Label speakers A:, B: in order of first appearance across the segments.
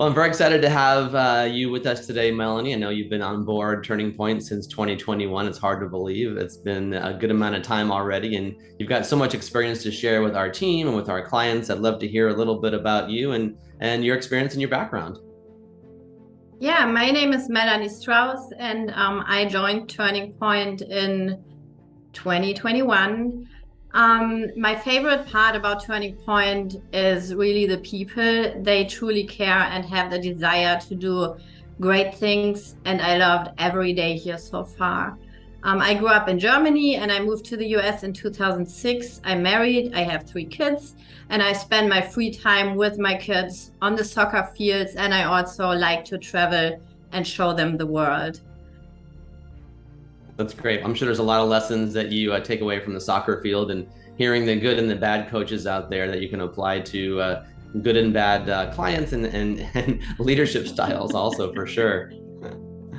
A: Well, I'm very excited to have you with us today, Melanie. I know you've been on board Turning Point since 2021. It's hard to believe. It's been a good amount of time already, and you've got so much experience to share with our team and with our clients. I'd love to hear a little bit about you and your experience and your background.
B: Yeah, my name is Melanie Strauss, and I joined Turning Point in 2021. My favorite part about Turning Point is really the people. They truly care and have the desire to do great things, and I loved every day here so far. I grew up in Germany and I moved to the US in 2006. I married, I have 3 kids, and I spend my free time with my kids on the soccer fields. And I also like to travel and show them the world.
A: That's great. I'm sure there's a lot of lessons that you take away from the soccer field and hearing the good and the bad coaches out there that you can apply to good and bad clients and leadership styles also for sure.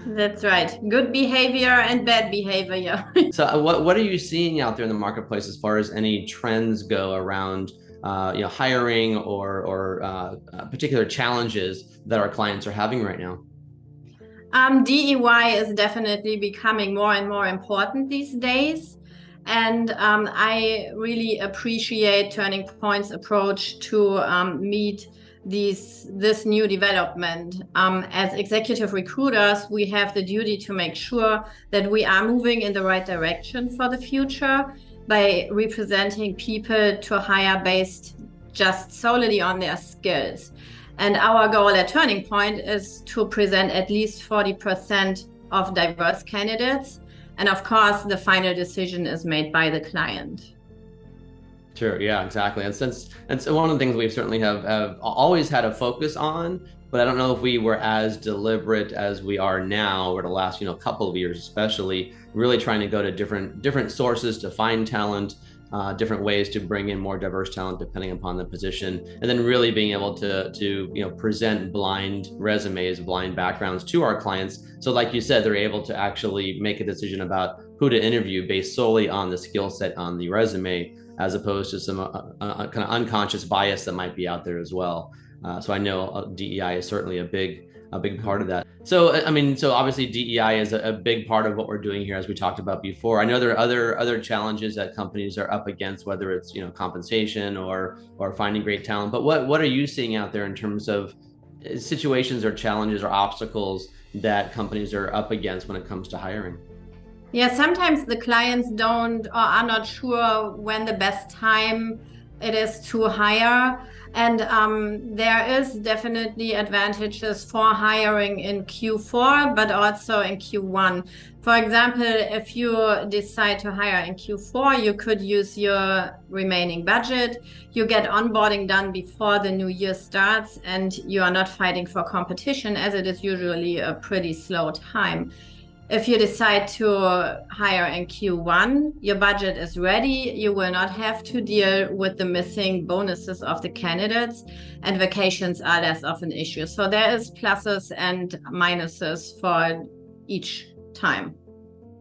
B: That's right. Good behavior and bad behavior.
A: So what are you seeing out there in the marketplace as far as any trends go around hiring or particular challenges that our clients are having right now?
B: DEY is definitely becoming more and more important these days. And I really appreciate Turning Point's approach to meet this new development. As executive recruiters, we have the duty to make sure that we are moving in the right direction for the future by representing people to hire based just solely on their skills. And our goal at Turning Point is to present at least 40% of diverse candidates. And of course, the final decision is made by the client.
A: Sure. Yeah, exactly. And since it's one of the things we certainly have always had a focus on, but I don't know if we were as deliberate as we are now over the last, couple of years, especially really trying to go to different sources to find talent, different ways to bring in more diverse talent depending upon the position, and then really being able to present blind resumes, blind backgrounds to our clients. So like you said, they're able to actually make a decision about who to interview based solely on the skill set on the resume, as opposed to some kind of unconscious bias that might be out there as well. So I know DEI is certainly a big part of that. So I mean, so obviously DEI is a big part of what we're doing here, as we talked about before. I know there are other challenges that companies are up against, whether it's compensation or finding great talent. But what are you seeing out there in terms of situations or challenges or obstacles that companies are up against when it comes to hiring?
B: Yeah, sometimes the clients don't or are not sure when the best time it is to hire. And there is definitely advantages for hiring in Q4, but also in Q1. For example, if you decide to hire in Q4, you could use your remaining budget. You get onboarding done before the new year starts, and you are not fighting for competition, as it is usually a pretty slow time. If you decide to hire in Q1, your budget is ready. You will not have to deal with the missing bonuses of the candidates, and vacations are less of an issue. So there is pluses and minuses for each time.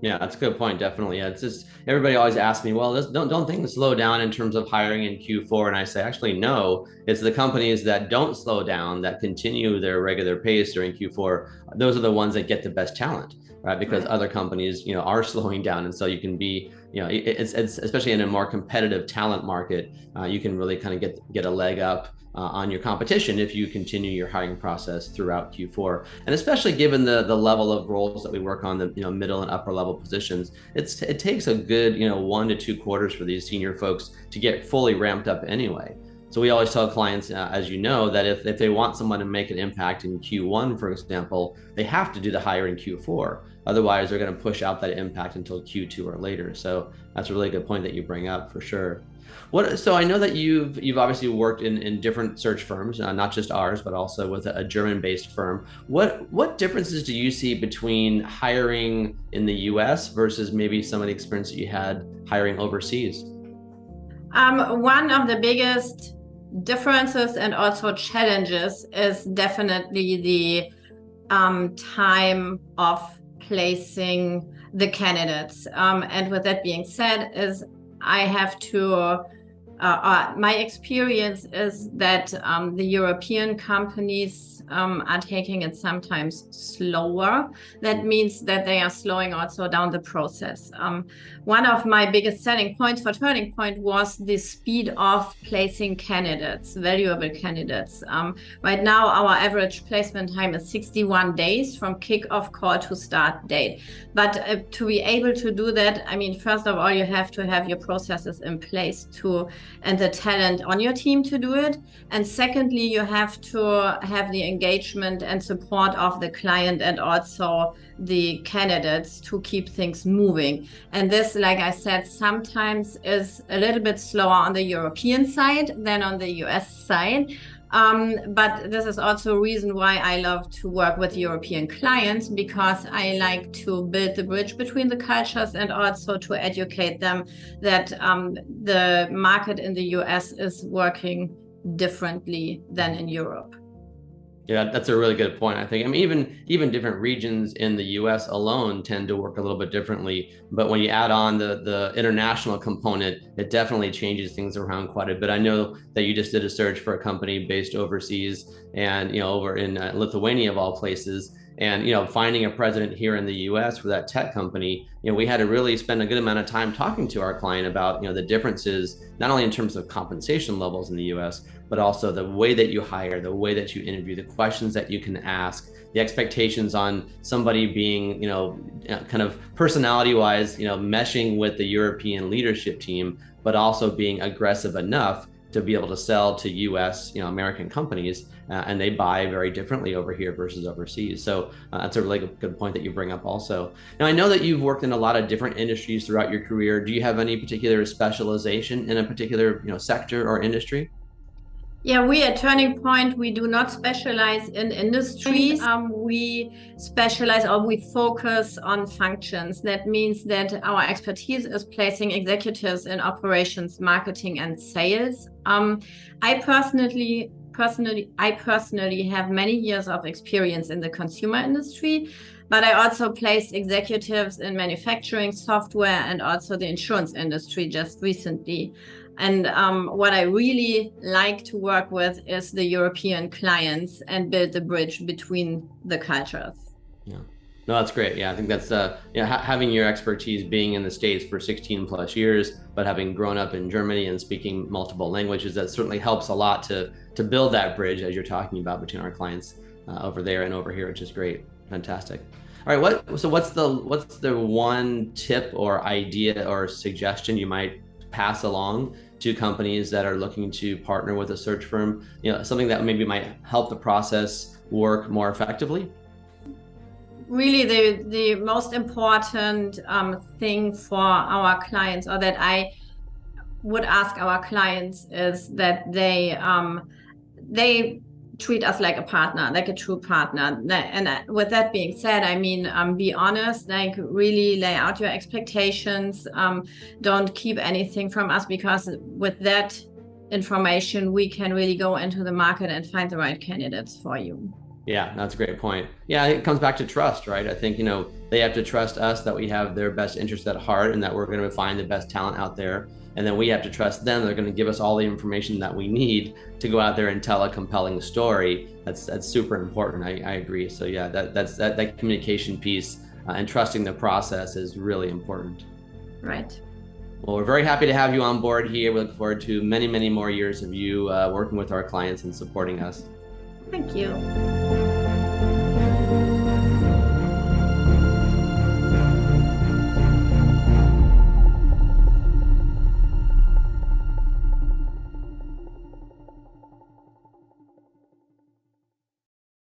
A: Yeah, that's a good point. Definitely. Yeah, it's just everybody always asks me, well, don't things slow down in terms of hiring in Q4? And I say, actually, no. It's the companies that don't slow down, that continue their regular pace during Q4. Those are the ones that get the best talent, right? Because other companies, are slowing down, and so you can be, it's especially in a more competitive talent market, you can really kind of get a leg up on your competition if you continue your hiring process throughout Q4. And especially given the level of roles that we work on, the middle and upper level positions, it takes a good 1 to 2 quarters for these senior folks to get fully ramped up anyway. So we always tell clients, as you know, that if they want someone to make an impact in Q1, for example, they have to do the hire in Q4. Otherwise, they're going to push out that impact until Q2 or later. So that's a really good point that you bring up for sure. So I know that you've obviously worked in different search firms, not just ours, but also with a German-based firm. What differences do you see between hiring in the US versus maybe some of the experience that you had hiring overseas?
B: One of the biggest differences and also challenges is definitely the time of placing the candidates. And with that being said, is I have to my experience is that the European companies are taking it sometimes slower. That means that they are slowing also down the process. One of my biggest selling points for Turning Point was the speed of placing candidates, valuable candidates. Right now, our average placement time is 61 days from kickoff call to start date. But to be able to do that, I mean, first of all, you have to have your processes in place and the talent on your team to do it. And secondly, you have to have the engagement and support of the client and also the candidates to keep things moving. And this, like I said, sometimes is a little bit slower on the European side than on the US side. But this is also a reason why I love to work with European clients, because I like to build the bridge between the cultures and also to educate them that the market in the US is working differently than in Europe.
A: Yeah, that's a really good point. I think, I mean, even different regions in the US alone tend to work a little bit differently. But when you add on the international component, it definitely changes things around quite a bit. I know that you just did a search for a company based overseas and, over in Lithuania of all places. And, finding a president here in the US for that tech company, we had to really spend a good amount of time talking to our client about, the differences, not only in terms of compensation levels in the US, but also the way that you hire, the way that you interview, the questions that you can ask, the expectations on somebody being, kind of personality wise, meshing with the European leadership team, but also being aggressive enough to be able to sell to US, American companies, and they buy very differently over here versus overseas. So that's a really good point that you bring up also. Now, I know that you've worked in a lot of different industries throughout your career. Do you have any particular specialization in a particular, sector or industry?
B: Yeah, we at Turning Point, we do not specialize in industries. We specialize or we focus on functions. That means that our expertise is placing executives in operations, marketing, and sales. I personally have many years of experience in the consumer industry, but I also placed executives in manufacturing, software, and also the insurance industry just recently. And what I really like to work with is the European clients and build the bridge between the cultures.
A: Yeah, no, that's great. Yeah, I think that's having your expertise being in the States for 16 plus years, but having grown up in Germany and speaking multiple languages, that certainly helps a lot to build that bridge, as you're talking about, between our clients over there and over here, which is great. Fantastic. All right, what's the one tip or idea or suggestion you might pass along to companies that are looking to partner with a search firm, something that maybe might help the process work more effectively?
B: Really, the most important thing for our clients, or that I would ask our clients, is that they treat us like a partner, like a true partner. And with that being said, I mean, be honest, like really lay out your expectations. Don't keep anything from us, because with that information, we can really go into the market and find the right candidates for you.
A: Yeah, that's a great point. Yeah, it comes back to trust, right? I think, they have to trust us that we have their best interest at heart and that we're going to find the best talent out there. And then we have to trust them. They're going to give us all the information that we need to go out there and tell a compelling story. That's super important. I agree. So yeah, that communication piece and trusting the process is really important.
B: Right.
A: Well, we're very happy to have you on board here. We look forward to many, many more years of you working with our clients and supporting us.
B: Thank you.